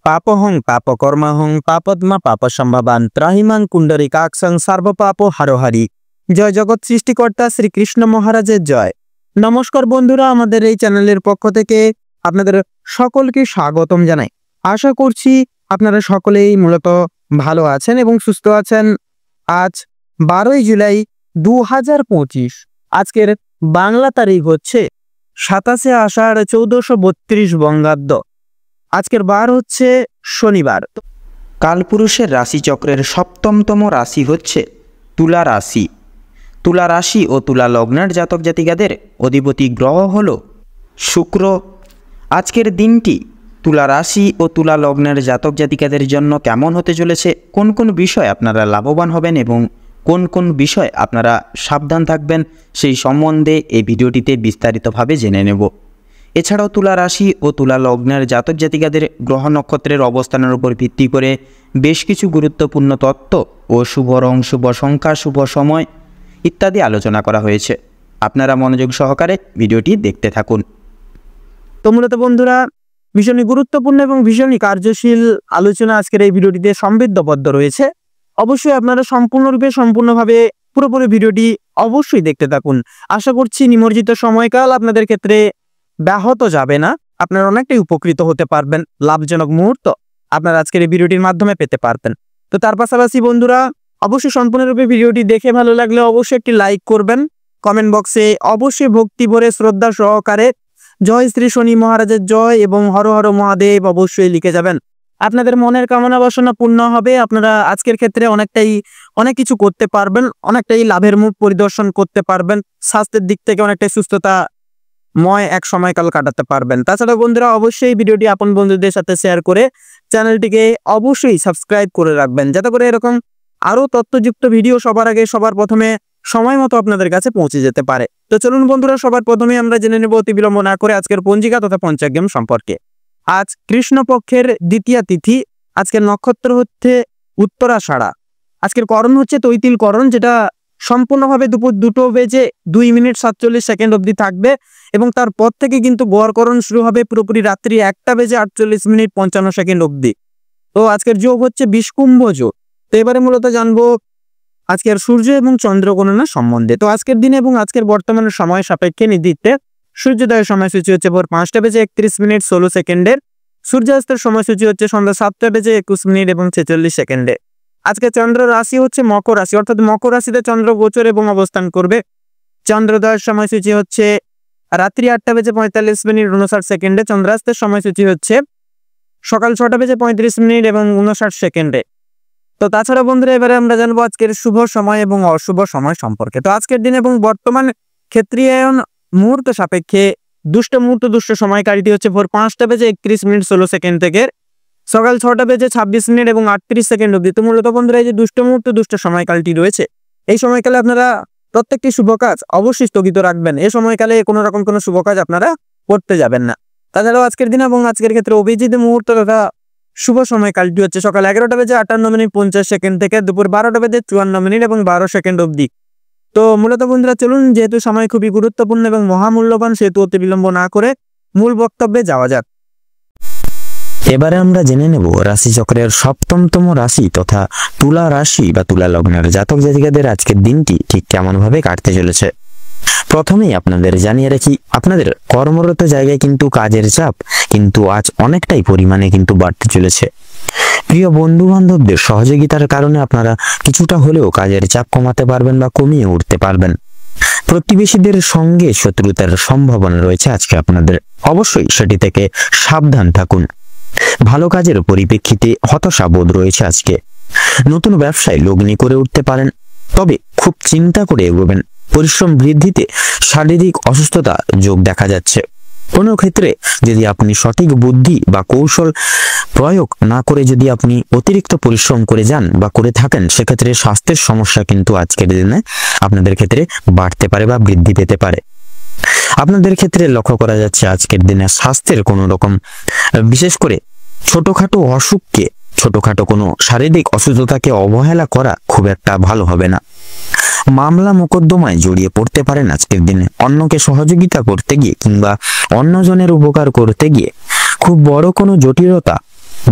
পাপহং পাপকর্মাহং পাপদ্মা পাপসম্ভবান ত্রাহিমাং কুণ্ডরিকাক্ষং সর্বপাপ হারহারি। জয় জগৎ সৃষ্টিকর্তা শ্রীকৃষ্ণ মহারাজের জয়। নমস্কার বন্ধুরা, আমাদের এই চ্যানেলের পক্ষ থেকে আপনাদের সকলকে স্বাগতম জানাই। আশা করছি আপনারা সকলেই মূলত ভালো আছেন এবং সুস্থ আছেন। আজ 12ই জুলাই 2025। আজকের বাংলা তারিখ হচ্ছে 27শে আষাঢ় 1432 বঙ্গাব্দ। আজকের বার হচ্ছে শনিবার। কালপুরুষের রাশিচক্রের সপ্তমতম রাশি হচ্ছে তুলা রাশি। তুলা রাশি ও তুলা লগ্নের জাতক জাতিকাদের অধিপতি গ্রহ হল শুক্র। আজকের দিনটি তুলা রাশি ও তুলা লগ্নের জাতক জাতিকাদের জন্য কেমন হতে চলেছে, কোন কোন বিষয় আপনারা লাভবান হবেন এবং কোন কোন বিষয় আপনারা সাবধান থাকবেন, সেই সম্বন্ধে এই ভিডিওটিতে বিস্তারিতভাবে জেনে নেব। এছাড়াও তুলা রাশি ও তুলা লগ্নের জাতক জাতিকাদের গ্রহ নক্ষত্রের অবস্থানের উপর ভিত্তি করে বেশ কিছু গুরুত্বপূর্ণ তত্ত্ব ও শুভ রং, শুভ সংখ্যা, শুভ সময় ইত্যাদি আলোচনা করা হয়েছে। আপনারা মনোযোগ সহকারে ভিডিওটি দেখতে থাকুন। তো মূলত বন্ধুরা, ভীষণই গুরুত্বপূর্ণ এবং ভীষণই কার্যশীল আলোচনা আজকের এই ভিডিওটিতে সমৃদ্ধবদ্ধ রয়েছে। অবশ্যই আপনারা সম্পূর্ণভাবে পুরোপুরি ভিডিওটি অবশ্যই দেখতে থাকুন। আশা করছি নিমজ্জিত সময়কাল আপনাদের ক্ষেত্রে ব্যাহত যাবে না, আপনারা অনেকটাই উপকৃত হতে পারবেন। লাভজনক মুহূর্ত আপনারা আজকের এই ভিডিওটির মাধ্যমে পেতে পারবেন। তো তার পাশাপাশি বন্ধুরা, অবশ্যই সম্পূর্ণরূপে ভিডিওটি দেখে ভালো লাগলে অবশ্যই একটি লাইক করবেন। কমেন্ট বক্সে অবশ্যই ভক্তি ভরে শ্রদ্ধা সহকারে জয় শ্রী শনি মহারাজের জয় এবং হর হর মহাদেব অবশ্যই লিখে যাবেন। আপনাদের মনের কামনা বাসনা পূর্ণ হবে। আপনারা আজকের ক্ষেত্রে অনেক কিছু করতে পারবেন, অনেকটাই লাভের মুখ পরিদর্শন করতে পারবেন। স্বাস্থ্যের দিক থেকে অনেকটাই সুস্থতাময় এক সময়কাল কাটাতে পারবেন। তাছাড়া বন্ধুরা, অবশ্যই ভিডিওটি আপন বন্ধুদের সাথে শেয়ার করে চ্যানেলটিকে অবশ্যই সাবস্ক্রাইব করে রাখবেন, যাতে করে এরকম আরও তথ্যযুক্ত ভিডিও সবার আগে সবার প্রথমে সময় মতো আপনাদের কাছে পৌঁছে যেতে পারে। তো চলুন বন্ধুরা, সবার প্রথমে আমরা জেনে নেব অতি বিলম্ব না করে আজকের পঞ্জিকা তথা পঞ্চাগ্রাম সম্পর্কে। আজ কৃষ্ণপক্ষের দ্বিতীয়া তিথি। আজকের নক্ষত্র হচ্ছে উত্তরাষাঢ়া। আজকের করণ হচ্ছে তৈতিল করণ, যেটা সম্পূর্ণভাবে দুপুর 2:02:47 অবধি থাকবে এবং তারপর থেকে কিন্তু গড়করণ শুরু হবে পুরোপুরি রাত্রি 1:48:55 অবধি। তো আজকের যোগ হচ্ছে বিষকুম্ভ যোগ। তো এবারে মূলত জানবো আজকের সূর্য এবং চন্দ্র গণনা সম্বন্ধে। তো আজকের দিনে এবং আজকের বর্তমানের সময় সাপেক্ষে নির্দিতে সূর্যোদয়ের সময়সূচি হচ্ছে ভোর 5:31:16। সূর্যাস্তের সময়সূচি হচ্ছে সন্ধ্যা 7:21 এবং 46। আজকে চন্দ্র রাশি হচ্ছে মকর রাশি, অর্থাৎ মকর রাশিতে চন্দ্র গোচর এবং অবস্থান করবে। চন্দ্রোদয়ের সময়সূচি হচ্ছে রাত্রি 8:45:59। চন্দ্রাস্তের সময়সূচি হচ্ছে সকাল 6:35 এবং 59। তো তাছাড়া বন্ধুরা, এবারে আমরা জানবো আজকের শুভ সময় এবং অশুভ সময় সম্পর্কে। তো আজকের দিন এবং বর্তমান ক্ষেত্রীয়ায়ন মুহূর্ত সাপেক্ষে দুষ্ট সময়কালটি হচ্ছে ভোর 5:31:16 থেকে সকাল 6:26 এবং 38 অবধি। তো মূলত বন্ধুরা, এই যে দুষ্ট সময়কালটি রয়েছে, এই সময়কালে আপনারা প্রত্যেকটি শুভ কাজ অবশ্যই স্থগিত রাখবেন। এই সময়কালে কোনো রকম কোনো শুভ কাজ আপনারা করতে যাবেন না। তাছাড়াও আজকের দিন এবং আজকের ক্ষেত্রে অভিজিৎ মুহূর্ত তথা শুভ সময়কালটি হচ্ছে সকাল 11:58:50 থেকে দুপুর 12:54 এবং 12 অবধি। তো মূলত বন্ধুরা, চলুন, যেহেতু সময় খুবই গুরুত্বপূর্ণ এবং মহামূল্যবান, সেহেতু অতি বিলম্ব না করে মূল বক্তব্যে যাওয়া যাক। এবারে আমরা জেনে নেব রাশিচক্রের সপ্তমতম রাশি তথা তুলা রাশি বা তুলা লগ্নের জাতক জাতিকাদের আজকের দিনটি ঠিক কেমন ভাবে কাটতে চলেছে। প্রথমেই আপনাদের জানিয়ে রাখি, আপনাদের কর্মরত জায়গায় কিন্তু কাজের চাপ কিন্তু আজ অনেকটাই পরিমাণে কিন্তু বাড়তে চলেছে। প্রিয় বন্ধু বান্ধবদের সহযোগিতার কারণে আপনারা কিছুটা হলেও কাজের চাপ কমাতে পারবেন বা কমিয়ে উঠতে পারবেন। প্রতিবেশীদের সঙ্গে শত্রুতার সম্ভাবনা রয়েছে আজকে আপনাদের, অবশ্যই সেটি থেকে সাবধান থাকুন। ভালো কাজের পরিপ্রেক্ষিতে হতাশা বোধ রয়েছে আজকে। নতুন ব্যবসায় লগ্নি করে উঠতে পারেন, তবে খুব চিন্তা করে এগোবেন। পরিশ্রম বৃদ্ধিতে শারীরিক অসুস্থতা যোগ দেখা যাচ্ছে। কোনো ক্ষেত্রে যদি আপনি সঠিক বুদ্ধি বা কৌশল প্রয়োগ না করে যদি আপনি অতিরিক্ত পরিশ্রম করে যান বা করে থাকেন, সেক্ষেত্রে স্বাস্থ্যের সমস্যা কিন্তু আজকের দিনে আপনাদের ক্ষেত্রে বাড়তে পারে বা বৃদ্ধি পেতে পারে। আপনাদের ক্ষেত্রে লক্ষ্য করা যাচ্ছে আজকের দিনে স্বাস্থ্যের কোনো রকম, বিশেষ করে ছোটখাটো অসুখকে, ছোটখাটো কোনো শারীরিক অসুস্থতাকে অবহেলা করা খুব একটা ভালো হবে না। মামলা মোকদ্দমায় জড়িয়ে পড়তে পারেন আজকের দিনে। অন্যকে সহযোগিতা করতে গিয়ে কিংবা অন্যজনের উপকার করতে গিয়ে খুব বড় কোনো জটিলতা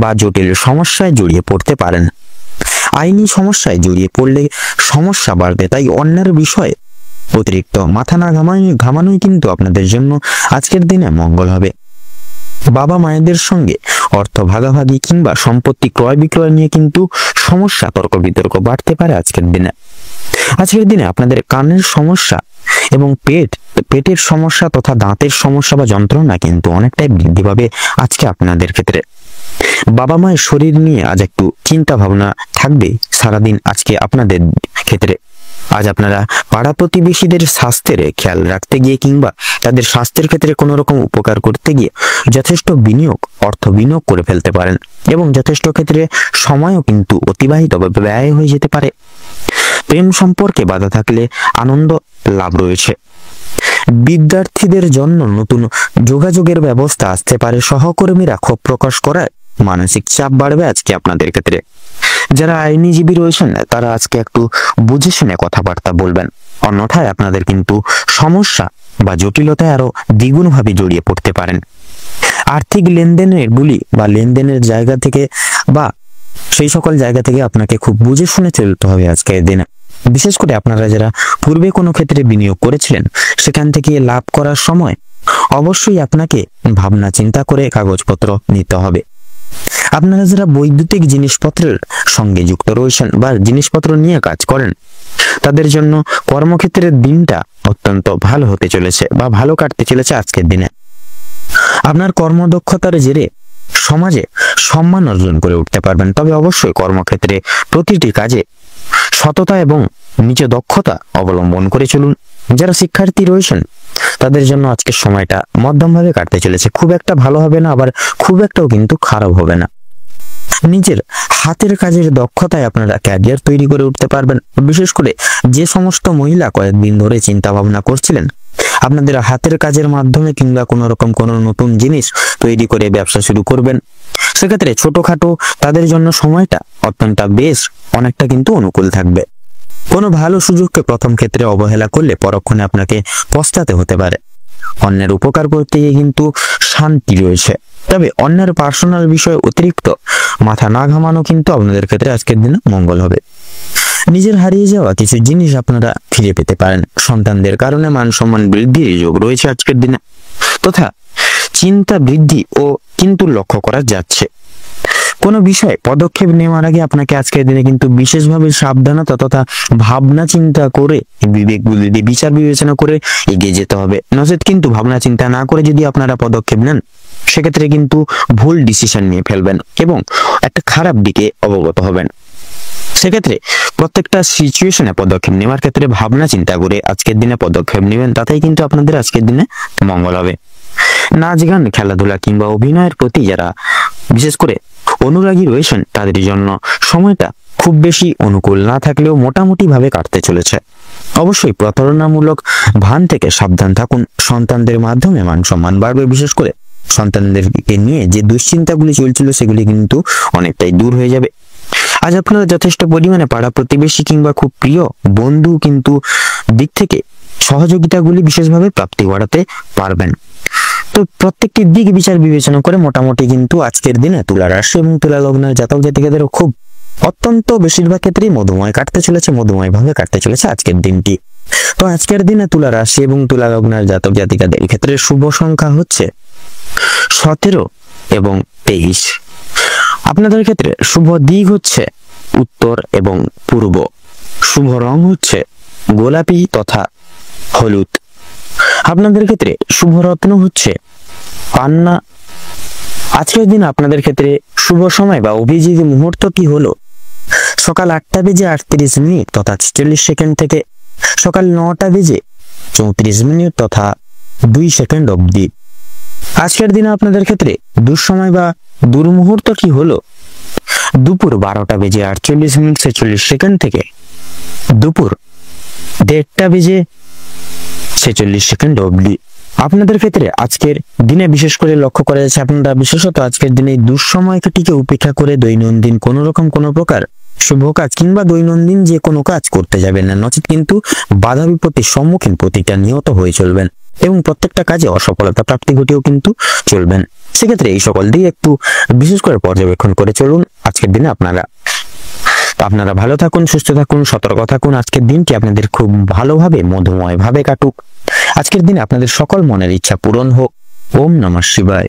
বা জটিল সমস্যায় জড়িয়ে পড়তে পারেন। আইনি সমস্যায় জড়িয়ে পড়লে সমস্যা বাড়বে, তাই অন্যের বিষয়ে অতিরিক্ত মাথা না ঘামানোই কিন্তু আপনাদের জন্য আজকের দিনে মঙ্গল হবে। বাবা মায়েদের সঙ্গে অর্থ ভাগাভাগি কিংবা সম্পত্তি ক্রয় বিক্রয় নিয়ে কিন্তু সমস্যা, তর্ক বিতর্ক বাড়তে পারে আজকের দিনে। আজকের দিনে আপনাদের কানের সমস্যা এবং পেটের সমস্যা তথা দাঁতের সমস্যা বা যন্ত্রণা কিন্তু অনেকটাই বৃদ্ধি পাবে আজকে আপনাদের ক্ষেত্রে। বাবা মায়ের শরীর নিয়ে আজ একটু চিন্তা ভাবনা থাকবে সারাদিন আজকে আপনাদের ক্ষেত্রে। আজ আপনারা পাড়া প্রতিবেশীদের স্বাস্থ্যের খেয়াল রাখতে গিয়ে কিংবা তাদের স্বাস্থ্যের ক্ষেত্রে কোনো রকম উপকার করতে গিয়ে যথেষ্ট অর্থ বিনিয়োগ করে ফেলতে পারেন এবং যথেষ্ট ক্ষেত্রে সময়ও কিন্তু অতিবাহিত বা ব্যয় হয়ে যেতে পারে। প্রেম সম্পর্কে বাধা থাকলে আনন্দ লাভ রয়েছে। বিদ্যার্থীদের জন্য নতুন যোগাযোগের ব্যবস্থা আসতে পারে। সহকর্মীরা ক্ষোভ প্রকাশ করায় মানসিক চাপ বাড়বে আজকে আপনাদের ক্ষেত্রে। যারা আইনজীবী রয়েছেন তারা আজকে একটু বুঝে শুনে কথাবার্তা বলবেন, অন্যথায় আপনাদের কিন্তু সমস্যা বা জটিলতায় আরো দ্বিগুণ ভাবে জড়িয়ে পড়তে পারেন। আর্থিক লেনদেনের জায়গা থেকে বা সেই সকল জায়গা থেকে আপনাকে খুব বুঝে শুনে চলতে হবে আজকের দিনে। বিশেষ করে আপনারা যারা পূর্বে কোনো ক্ষেত্রে বিনিয়োগ করেছিলেন সেখান থেকে লাভ করার সময় অবশ্যই আপনাকে ভাবনা চিন্তা করে কাগজপত্র নিতে হবে। আপনারা যারা বৈদ্যুতিক জিনিসপত্রের সঙ্গে যুক্ত রয়েছেন বা জিনিসপত্র নিয়ে কাজ করেন তাদের জন্য কর্মক্ষেত্রের দিনটা অত্যন্ত ভালো হতে চলেছে বা ভালো কাটতে চলেছে আজকের দিনে। আপনার কর্মদক্ষতার জেরে সমাজে সম্মান অর্জন করে উঠতে পারবেন, তবে অবশ্যই কর্মক্ষেত্রে প্রতিটি কাজে সততা এবং নিজ দক্ষতা অবলম্বন করে চলুন। যারা শিক্ষার্থী রয়েছেন তাদের জন্য আজকের সময়টা মধ্যমভাবে কাটতে চলেছে, খুব একটা ভালো হবে না আবার খুব একটাও কিন্তু খারাপ হবে না। নিজের হাতের কাজের দক্ষতায় আপনারা ক্যারিয়ার তৈরি করে উঠতে পারবেন। বিশেষ করে যে সমস্ত মহিলা কয়েকদিন ধরে চিন্তা ভাবনা করছিলেন আপনাদের হাতের কাজের মাধ্যমে কিংবা কোনো নতুন জিনিস তৈরি করে ব্যবসা শুরু করবেন, সেক্ষেত্রে ছোটখাটো তাদের জন্য সময়টা অনেকটা কিন্তু অনুকূল থাকবে। কোনো ভালো সুযোগকে প্রথম ক্ষেত্রে অবহেলা করলে পরক্ষণে আপনাকে পস্তাতে হতে পারে। অন্যের উপকার করতে গিয়ে কিন্তু শান্তি রয়েছে, তবে অন্যের পার্সোনাল বিষয়ে অতিরিক্ত মাথা না ঘামানো কিন্তু আপনাদের ক্ষেত্রে আজকের দিনে মঙ্গল হবে। নিজের হারিয়ে যাওয়া কিছু জিনিস আপনারা ফিরে পেতে পারেন। সন্তানদের কারণে মান সম্মান বৃদ্ধির যোগ রয়েছে আজকের দিনে, তথা চিন্তা বৃদ্ধি ও কিন্তু লক্ষ্য করা যাচ্ছে। কোনো বিষয়ে পদক্ষেপ নেওয়ার আগে আপনাকে আজকের দিনে কিন্তু বিশেষভাবে সাবধানতা তথা ভাবনা চিন্তা করে বিবেক বুদ্ধি দিয়ে বিচার বিবেচনা করে এগিয়ে যেতে হবে। নচেত কিন্তু ভাবনা চিন্তা না করে যদি আপনারা পদক্ষেপ নেন সেক্ষেত্রে কিন্তু ভুল ডিসিশন নিয়ে ফেলবেন এবং একটা খারাপ দিকে অবগত হবেন। সেক্ষেত্রে প্রত্যেকটা সিচুয়েশনে পদক্ষেপ নেওয়ার ক্ষেত্রে ভাবনা চিন্তা করে আজকের দিনে পদক্ষেপ নেবেন, তাতেই কিন্তু আপনাদের আজকের দিনে মঙ্গল হবে। নাচ গান খেলাধুলা কিংবা অভিনয়ের প্রতি যারা বিশেষ করে অনুরাগী রয়েছেন তাদের জন্য সময়টা খুব বেশি অনুকূল না থাকলেও মোটামুটি ভাবে কাটতে চলেছে। অবশ্যই প্রতারণামূলক ভান থেকে সাবধান থাকুন। সন্তানদের মাধ্যমে মান সম্মান বাড়বে। বিশেষ করে সন্তানদেরকে নিয়ে যে দুশ্চিন্তাগুলি চলছিল সেগুলি কিন্তু অনেকটাই দূর হয়ে যাবে। আজ আপনারা যথেষ্ট পরিমাণে পাড়া প্রতিবেশী কিংবা খুব প্রিয় বন্ধু কিন্তু দিক থেকে সহযোগিতাগুলি বিশেষভাবে প্রাপ্তি ঘটাতে পারবেন। তো প্রত্যেকটি দিক বিচার বিবেচনা করে মোটামুটি কিন্তু আজকের দিনে তুলা রাশি এবং তুলা লগ্নের জাতক জাতিকাদের খুব অত্যন্ত বেশিরভাগ ক্ষেত্রেই মধুময় ভাবে কাটতে চলেছে আজকের দিনটি। তো আজকের দিনে তুলা রাশি এবং তুলা লগ্নের জাতক জাতিকাদের ক্ষেত্রে শুভ সংখ্যা হচ্ছে 17 এবং 23। আপনাদের ক্ষেত্রে শুভ দিক হচ্ছে উত্তর এবং পূর্ব। শুভ রং হচ্ছে গোলাপি তথা হলুদ। আপনাদের ক্ষেত্রে শুভ রত্ন হচ্ছে পান্না। আজকের দিন আপনাদের ক্ষেত্রে শুভ সময় বা অভিজিৎ মুহূর্তটি হলো সকাল 8টা বেজে 38 মিনিট তথা 46 সেকেন্ড থেকে সকাল 9টা বেজে 34 মিনিট তথা 2 সেকেন্ড অবধি। আজকের দিনে আপনাদের ক্ষেত্রে দুঃসময় বা দুর্মুহূর্তটি হলো দুপুর 12টা বেজে 48 মিনিট 46 সেকেন্ড থেকে দুপুর 1:30টা বেজে 46 সেকেন্ড অবধি। আপনাদের ক্ষেত্রে আজকের দিনে বিশেষ করে লক্ষ্য করা যাচ্ছে আপনারা বিশেষত আজকের দিনে দুঃসময়টিকে উপেক্ষা করে দৈনন্দিন কোনো প্রকার শুভ কাজ কিংবা দৈনন্দিন যে কোনো কাজ করতে যাবেন না, নচেত কিন্তু বাধা বিপত্তির সম্মুখীন প্রতিটা নিহত হয়ে চলবেন এবং প্রত্যেকটা কাজে অসফলতা প্রাপ্তি ঘটিয়েও কিন্তু চলবেন। সেক্ষেত্রে এই সকল দিক একটু বিশেষ করে পর্যবেক্ষণ করে চলুন আজকের দিনে আপনারা ভালো থাকুন, সুস্থ থাকুন, সতর্ক থাকুন। আজকের দিনটি আপনাদের খুব ভালোভাবে মধুময় ভাবে কাটুক। আজকের দিনে আপনাদের সকল মনের ইচ্ছা পূরণ হোক। ওম নমঃ শিবায়।